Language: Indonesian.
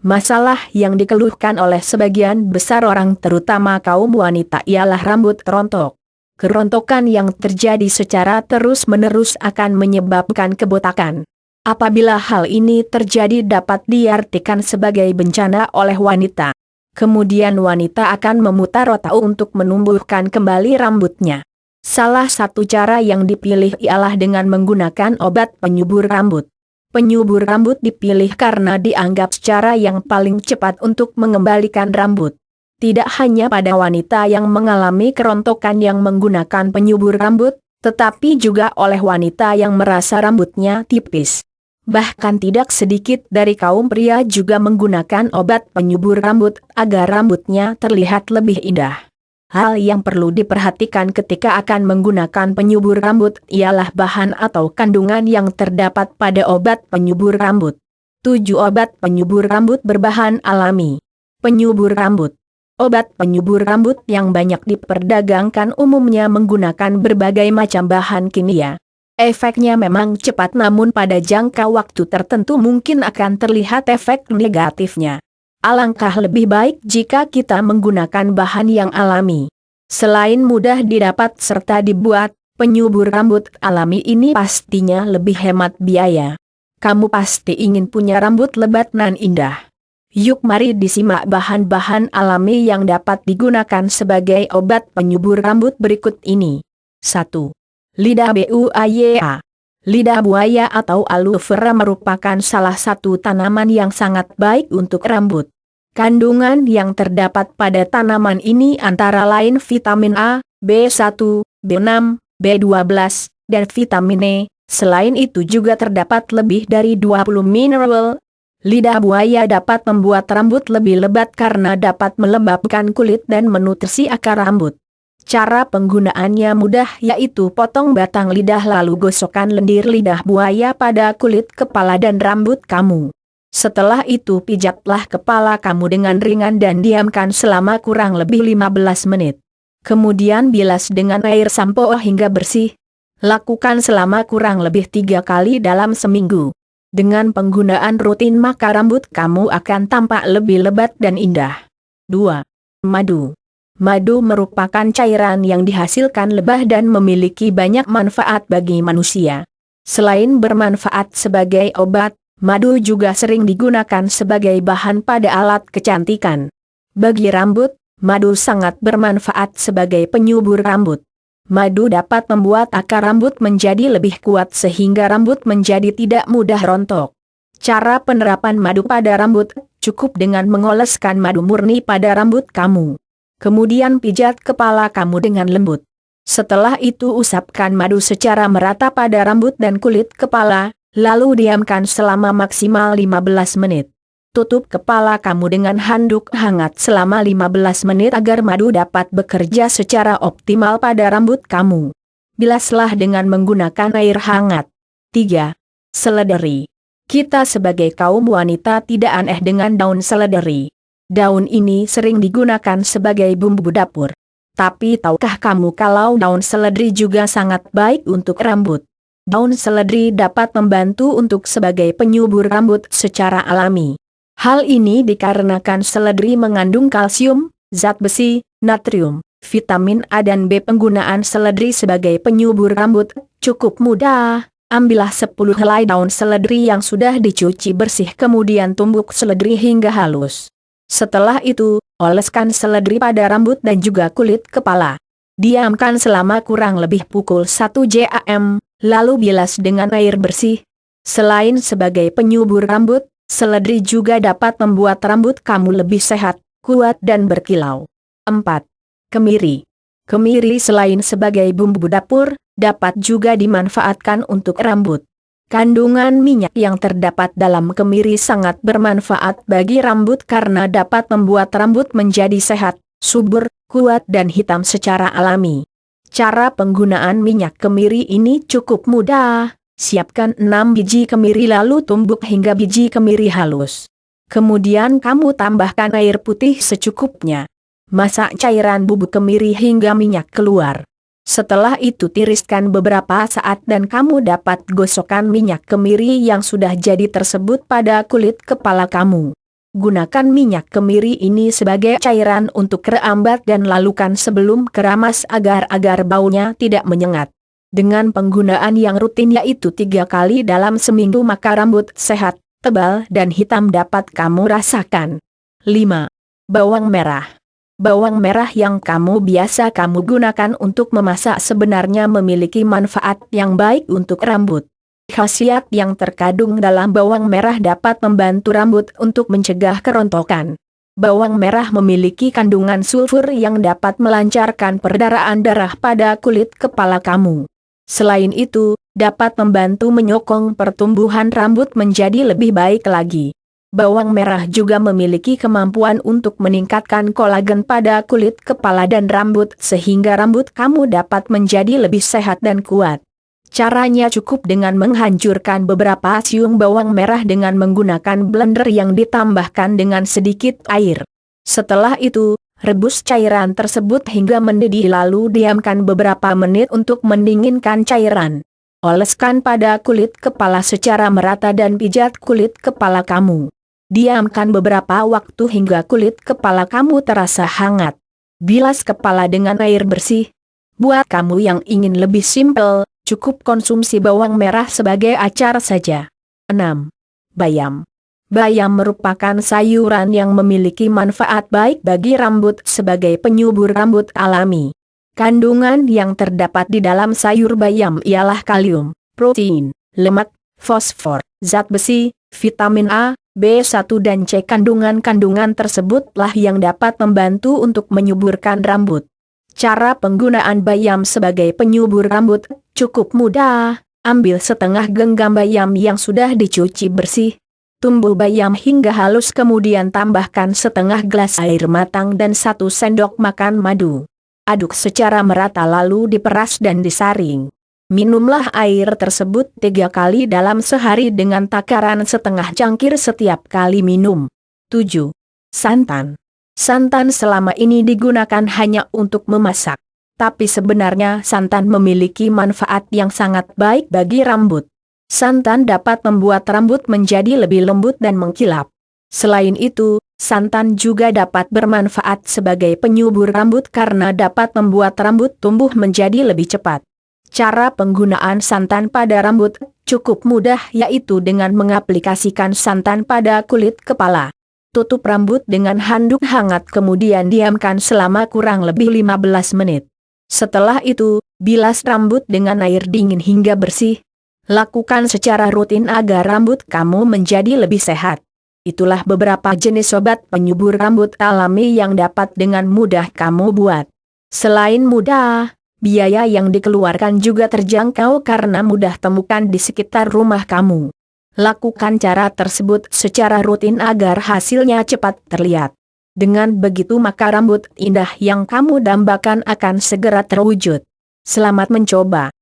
Masalah yang dikeluhkan oleh sebagian besar orang terutama kaum wanita ialah rambut rontok. Kerontokan yang terjadi secara terus-menerus akan menyebabkan kebotakan. Apabila hal ini terjadi dapat diartikan sebagai bencana oleh wanita. Kemudian wanita akan memutar otak untuk menumbuhkan kembali rambutnya. Salah satu cara yang dipilih ialah dengan menggunakan obat penyubur rambut. Penyubur rambut dipilih karena dianggap cara yang paling cepat untuk mengembalikan rambut. Tidak hanya pada wanita yang mengalami kerontokan yang menggunakan penyubur rambut, tetapi juga oleh wanita yang merasa rambutnya tipis. Bahkan tidak sedikit dari kaum pria juga menggunakan obat penyubur rambut agar rambutnya terlihat lebih indah. Hal yang perlu diperhatikan ketika akan menggunakan penyubur rambut ialah bahan atau kandungan yang terdapat pada obat penyubur rambut. 7 obat penyubur rambut berbahan alami. Penyubur rambut. Obat penyubur rambut yang banyak diperdagangkan umumnya menggunakan berbagai macam bahan kimia. Efeknya memang cepat namun pada jangka waktu tertentu mungkin akan terlihat efek negatifnya. Alangkah lebih baik jika kita menggunakan bahan yang alami. Selain mudah didapat serta dibuat, penyubur rambut alami ini pastinya lebih hemat biaya. Kamu pasti ingin punya rambut lebat nan indah. Yuk mari disimak bahan-bahan alami yang dapat digunakan sebagai obat penyubur rambut berikut ini. 1. Lidah buaya. Lidah buaya atau aloe vera merupakan salah satu tanaman yang sangat baik untuk rambut. Kandungan yang terdapat pada tanaman ini antara lain vitamin A, B1, B6, B12, dan vitamin E. Selain itu juga terdapat lebih dari 20 mineral. Lidah buaya dapat membuat rambut lebih lebat karena dapat melembabkan kulit dan menutrisi akar rambut. Cara penggunaannya mudah yaitu potong batang lidah lalu gosokkan lendir lidah buaya pada kulit kepala dan rambut kamu. Setelah itu pijatlah kepala kamu dengan ringan dan diamkan selama kurang lebih 15 menit. Kemudian bilas dengan air sampo hingga bersih. Lakukan selama kurang lebih 3 kali dalam seminggu. Dengan penggunaan rutin maka rambut kamu akan tampak lebih lebat dan indah. 2. Madu. Madu merupakan cairan yang dihasilkan lebah dan memiliki banyak manfaat bagi manusia. Selain bermanfaat sebagai obat, madu juga sering digunakan sebagai bahan pada alat kecantikan. Bagi rambut, madu sangat bermanfaat sebagai penyubur rambut. Madu dapat membuat akar rambut menjadi lebih kuat sehingga rambut menjadi tidak mudah rontok. Cara penerapan madu pada rambut, cukup dengan mengoleskan madu murni pada rambut kamu. Kemudian pijat kepala kamu dengan lembut. Setelah itu usapkan madu secara merata pada rambut dan kulit kepala, lalu diamkan selama maksimal 15 menit. Tutup kepala kamu dengan handuk hangat selama 15 menit agar madu dapat bekerja secara optimal pada rambut kamu. Bilaslah dengan menggunakan air hangat. 3. Seledri. Kita sebagai kaum wanita tidak aneh dengan daun seledri. Daun ini sering digunakan sebagai bumbu dapur. Tapi tahukah kamu kalau daun seledri juga sangat baik untuk rambut? Daun seledri dapat membantu untuk sebagai penyubur rambut secara alami. Hal ini dikarenakan seledri mengandung kalsium, zat besi, natrium, vitamin A dan B. Penggunaan seledri sebagai penyubur rambut cukup mudah. Ambillah 10 helai daun seledri yang sudah dicuci bersih kemudian tumbuk seledri hingga halus. Setelah itu, oleskan seledri pada rambut dan juga kulit kepala. Diamkan selama kurang lebih pukul 1 jam, lalu bilas dengan air bersih. Selain sebagai penyubur rambut, seledri juga dapat membuat rambut kamu lebih sehat, kuat dan berkilau. 4. Kemiri. Kemiri selain sebagai bumbu dapur, dapat juga dimanfaatkan untuk rambut. Kandungan minyak yang terdapat dalam kemiri sangat bermanfaat bagi rambut karena dapat membuat rambut menjadi sehat, subur, kuat dan hitam secara alami. Cara penggunaan minyak kemiri ini cukup mudah. Siapkan 6 biji kemiri lalu tumbuk hingga biji kemiri halus. Kemudian kamu tambahkan air putih secukupnya. Masak cairan bubuk kemiri hingga minyak keluar. Setelah itu tiriskan beberapa saat dan kamu dapat gosokkan minyak kemiri yang sudah jadi tersebut pada kulit kepala kamu. Gunakan minyak kemiri ini sebagai cairan untuk kerambat dan lalukan sebelum keramas agar baunya tidak menyengat. Dengan penggunaan yang rutin yaitu 3 kali dalam seminggu maka rambut sehat, tebal dan hitam dapat kamu rasakan. 5. Bawang merah. Bawang merah yang kamu gunakan untuk memasak sebenarnya memiliki manfaat yang baik untuk rambut. Khasiat yang terkandung dalam bawang merah dapat membantu rambut untuk mencegah kerontokan. Bawang merah memiliki kandungan sulfur yang dapat melancarkan peredaran darah pada kulit kepala kamu. Selain itu, dapat membantu menyokong pertumbuhan rambut menjadi lebih baik lagi. Bawang merah juga memiliki kemampuan untuk meningkatkan kolagen pada kulit kepala dan rambut sehingga rambut kamu dapat menjadi lebih sehat dan kuat. Caranya cukup dengan menghancurkan beberapa siung bawang merah dengan menggunakan blender yang ditambahkan dengan sedikit air. Setelah itu, rebus cairan tersebut hingga mendidih lalu diamkan beberapa menit untuk mendinginkan cairan. Oleskan pada kulit kepala secara merata dan pijat kulit kepala kamu. Diamkan beberapa waktu hingga kulit kepala kamu terasa hangat. Bilas kepala dengan air bersih. Buat kamu yang ingin lebih simpel, cukup konsumsi bawang merah sebagai acar saja. 6. Bayam. Bayam merupakan sayuran yang memiliki manfaat baik bagi rambut sebagai penyubur rambut alami. Kandungan yang terdapat di dalam sayur bayam ialah kalium, protein, lemak, fosfor, zat besi, vitamin A, B1 dan C. Kandungan-kandungan tersebutlah yang dapat membantu untuk menyuburkan rambut. Cara penggunaan bayam sebagai penyubur rambut cukup mudah. Ambil setengah genggam bayam yang sudah dicuci bersih. Tumbuk bayam hingga halus kemudian tambahkan setengah gelas air matang dan 1 sendok makan madu. Aduk secara merata lalu diperas dan disaring. Minumlah air tersebut 3 kali dalam sehari dengan takaran setengah cangkir setiap kali minum. 7. Santan. Santan selama ini digunakan hanya untuk memasak. Tapi sebenarnya santan memiliki manfaat yang sangat baik bagi rambut. Santan dapat membuat rambut menjadi lebih lembut dan mengkilap. Selain itu, santan juga dapat bermanfaat sebagai penyubur rambut karena dapat membuat rambut tumbuh menjadi lebih cepat. Cara penggunaan santan pada rambut cukup mudah yaitu dengan mengaplikasikan santan pada kulit kepala. Tutup rambut dengan handuk hangat kemudian diamkan selama kurang lebih 15 menit. Setelah itu, bilas rambut dengan air dingin hingga bersih. Lakukan secara rutin agar rambut kamu menjadi lebih sehat. Itulah beberapa jenis obat penyubur rambut alami yang dapat dengan mudah kamu buat. Selain mudah, biaya yang dikeluarkan juga terjangkau karena mudah temukan di sekitar rumah kamu. Lakukan cara tersebut secara rutin agar hasilnya cepat terlihat. Dengan begitu maka rambut indah yang kamu dambakan akan segera terwujud. Selamat mencoba.